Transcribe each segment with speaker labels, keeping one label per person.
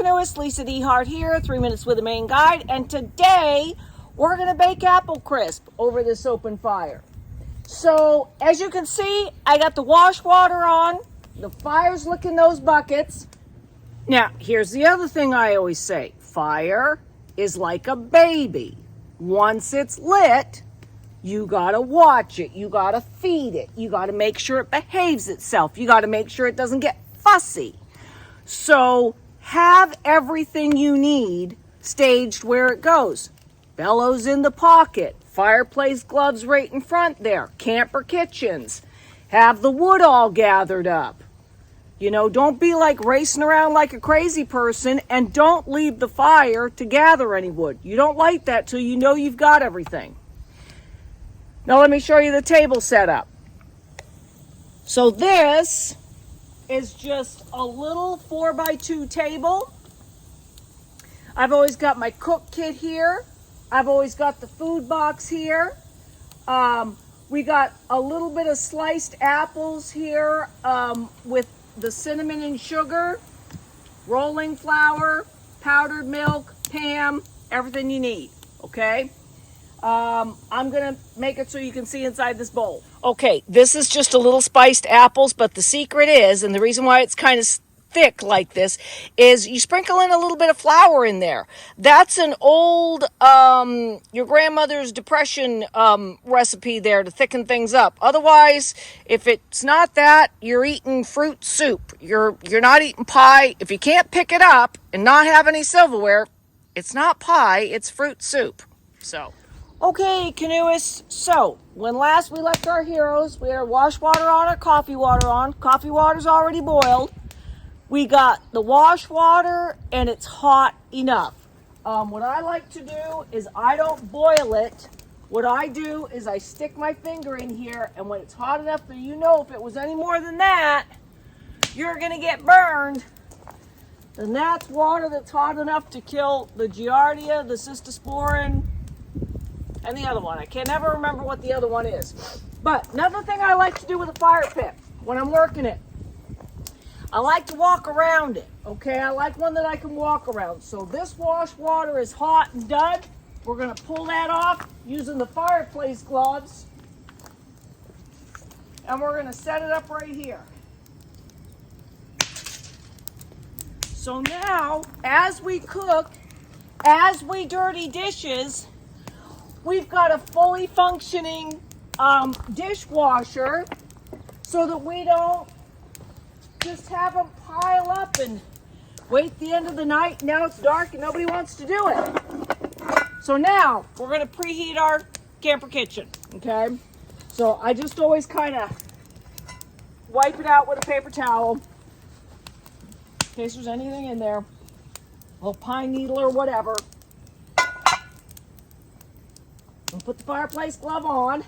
Speaker 1: canoeist, Lisa DeHart here, 3 Minutes with a Maine Guide, and today we're going to bake apple crisp over this open fire. So, as you can see, I got the wash water on, the fire's licking those buckets. Now, here's the other thing I always say, fire is like a baby. Once it's lit, you got to watch it, you got to feed it, you got to make sure it behaves itself, you got to make sure it doesn't get fussy. So have everything you need staged where it goes. Bellows in the pocket, fireplace gloves right in front there, camper kitchens. Have the wood all gathered up. You know, don't be like racing around like a crazy person, and don't leave the fire to gather any wood. You don't light that till you know you've got everything. Now let me show you the table setup. So this is just a little 4x2 table. I've always got my cook kit here. I've always got the food box here. We got a little bit of sliced apples here with the cinnamon and sugar, rolling flour, powdered milk, Pam, everything you need, okay? I'm gonna make it so you can see inside this bowl. Okay, this is just a little spiced apples, but the secret is, and the reason why it's kind of thick like this, is you sprinkle in a little bit of flour in there. That's an old, your grandmother's depression recipe there to thicken things up. Otherwise, if it's not that, you're eating fruit soup. You're not eating pie. If you can't pick it up and not have any silverware, it's not pie, it's fruit soup. So. Okay, canoeists, so when last we left our heroes, we had our wash water on, our coffee water on. Coffee water's already boiled. We got the wash water and it's hot enough. What I like to do is I don't boil it. What I do is I stick my finger in here, and when it's hot enough that you know if it was any more than that, you're going to get burned. Then that's water that's hot enough to kill the Giardia, the Cystosporin, and the other one. I can never remember what the other one is. But another thing I like to do with a fire pit when I'm working it, I like to walk around it, okay? I like one that I can walk around. So this wash water is hot and done. We're gonna pull that off using the fireplace gloves. And we're gonna set it up right here. So now, as we cook, as we dirty dishes, we've got a fully functioning dishwasher so that we don't just have them pile up and wait the end of the night. Now it's dark and nobody wants to do it. So now we're going to preheat our camper kitchen, okay? So I just always kind of wipe it out with a paper towel in case there's anything in there, a little pine needle or whatever. And put the fireplace glove on,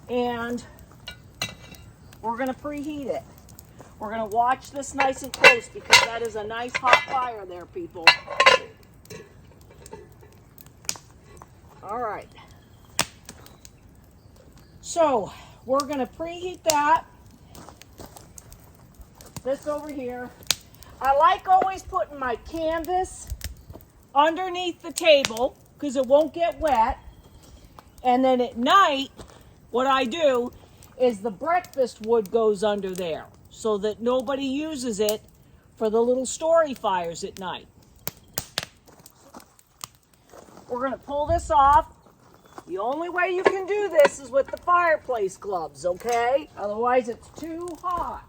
Speaker 1: and we're going to preheat it. We're going to watch this nice and close because that is a nice hot fire there, people. All right. So we're going to preheat that. This over here. I like always putting my canvas underneath the table because it won't get wet. And then at night, what I do is the breakfast wood goes under there so that nobody uses it for the little story fires at night. We're going to pull this off. The only way you can do this is with the fireplace gloves, okay? Otherwise it's too hot.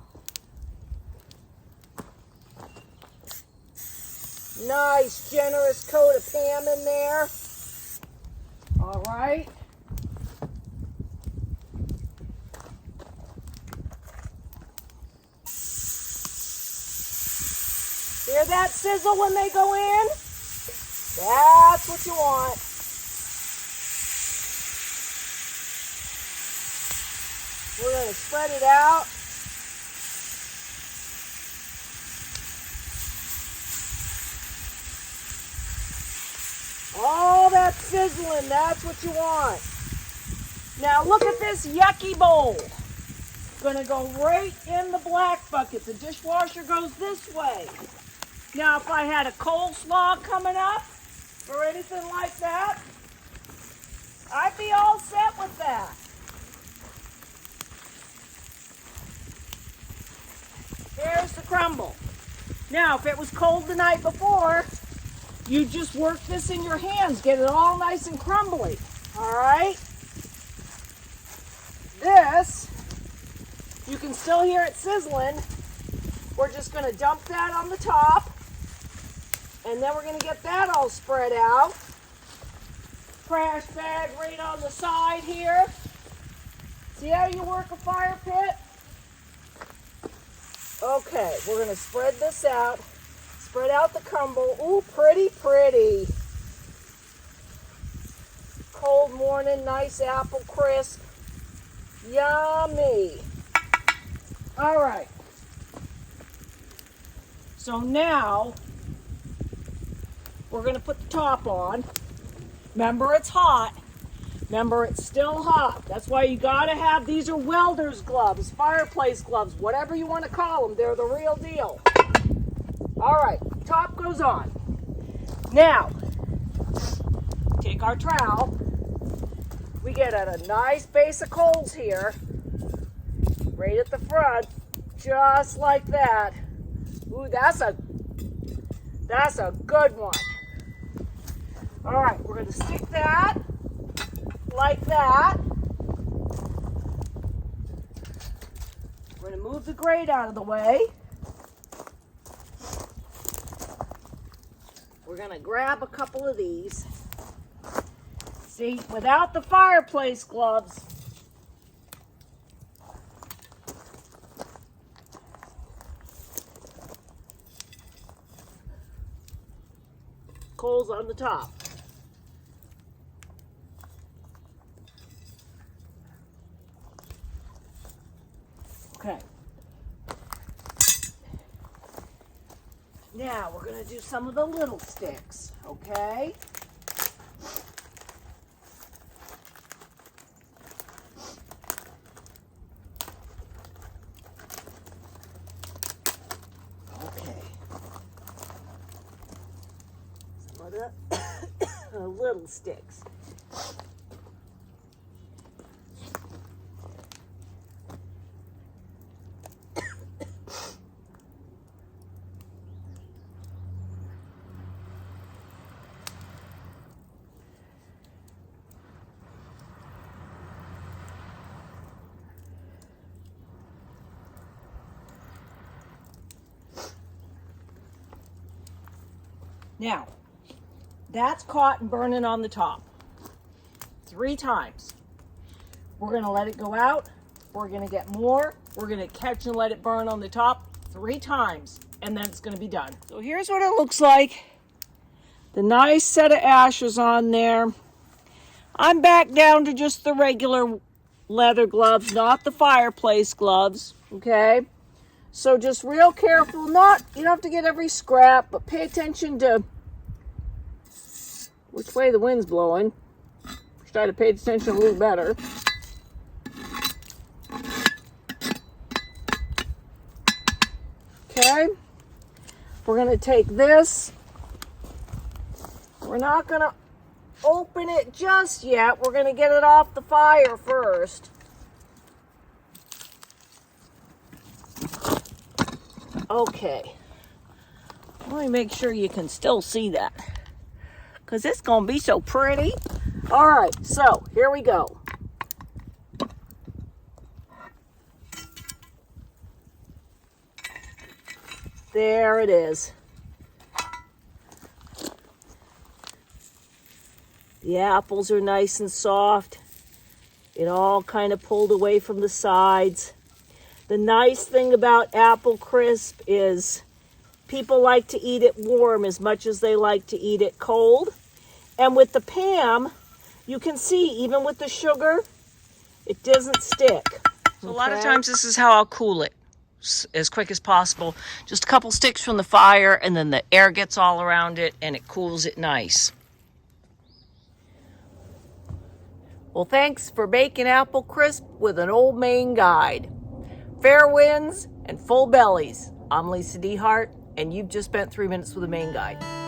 Speaker 1: Nice, generous coat of Pam in there. All right. Hear that sizzle when they go in? That's what you want. We're going to spread it out. All that sizzling, that's what you want. Now look at this yucky bowl. Gonna go right in the black bucket. The dishwasher goes this way. Now, if I had a coleslaw coming up or anything like that, I'd be all set with that. There's the crumble. Now, if it was cold the night before, you just work this in your hands, get it all nice and crumbly. All right? This, you can still hear it sizzling. We're just going to dump that on the top, and then we're going to get that all spread out. Trash bag right on the side here. See how you work a fire pit? Okay, we're going to spread this out. Spread out the crumble. Ooh, pretty, pretty. Cold morning, nice apple crisp. Yummy. All right. So now, we're going to put the top on. Remember, it's hot. Remember, it's still hot. That's why you got to have, these are welder's gloves, fireplace gloves, whatever you want to call them. They're the real deal. All right, top goes on. Now, take our trowel. We get at a nice base of coals here, right at the front, just like that. Ooh, that's a good one. All right, we're gonna stick that like that. We're gonna move the grate out of the way. We're gonna grab a couple of these. See, without the fireplace gloves, coals on the top. Okay. Now we're going to do some of the little sticks, okay? Okay. Some of the little sticks. Now, that's caught and burning on the top 3 times. We're going to let it go out. We're going to get more. We're going to catch and let it burn on the top 3 times, and then it's going to be done. So here's what it looks like. The nice set of ashes on there. I'm back down to just the regular leather gloves, not the fireplace gloves, okay? So just real careful, you don't have to get every scrap, but pay attention to which way the wind's blowing. Try to pay attention a little better. Okay, we're going to take this. We're not going to open it just yet. We're going to get it off the fire first. Okay, let me make sure you can still see that, because it's going to be so pretty. All right, so here we go. There it is. The apples are nice and soft. It all kind of pulled away from the sides. The nice thing about apple crisp is people like to eat it warm as much as they like to eat it cold. And with the Pam, you can see, even with the sugar, it doesn't stick. So a lot of times this is how I'll cool it as quick as possible. Just a couple sticks from the fire, and then the air gets all around it, and it cools it nice. Well, thanks for baking apple crisp with an old Maine Guide. fair winds and full bellies. I'm Lisa DeHart, and you've just spent 3 minutes with the Maine Guide.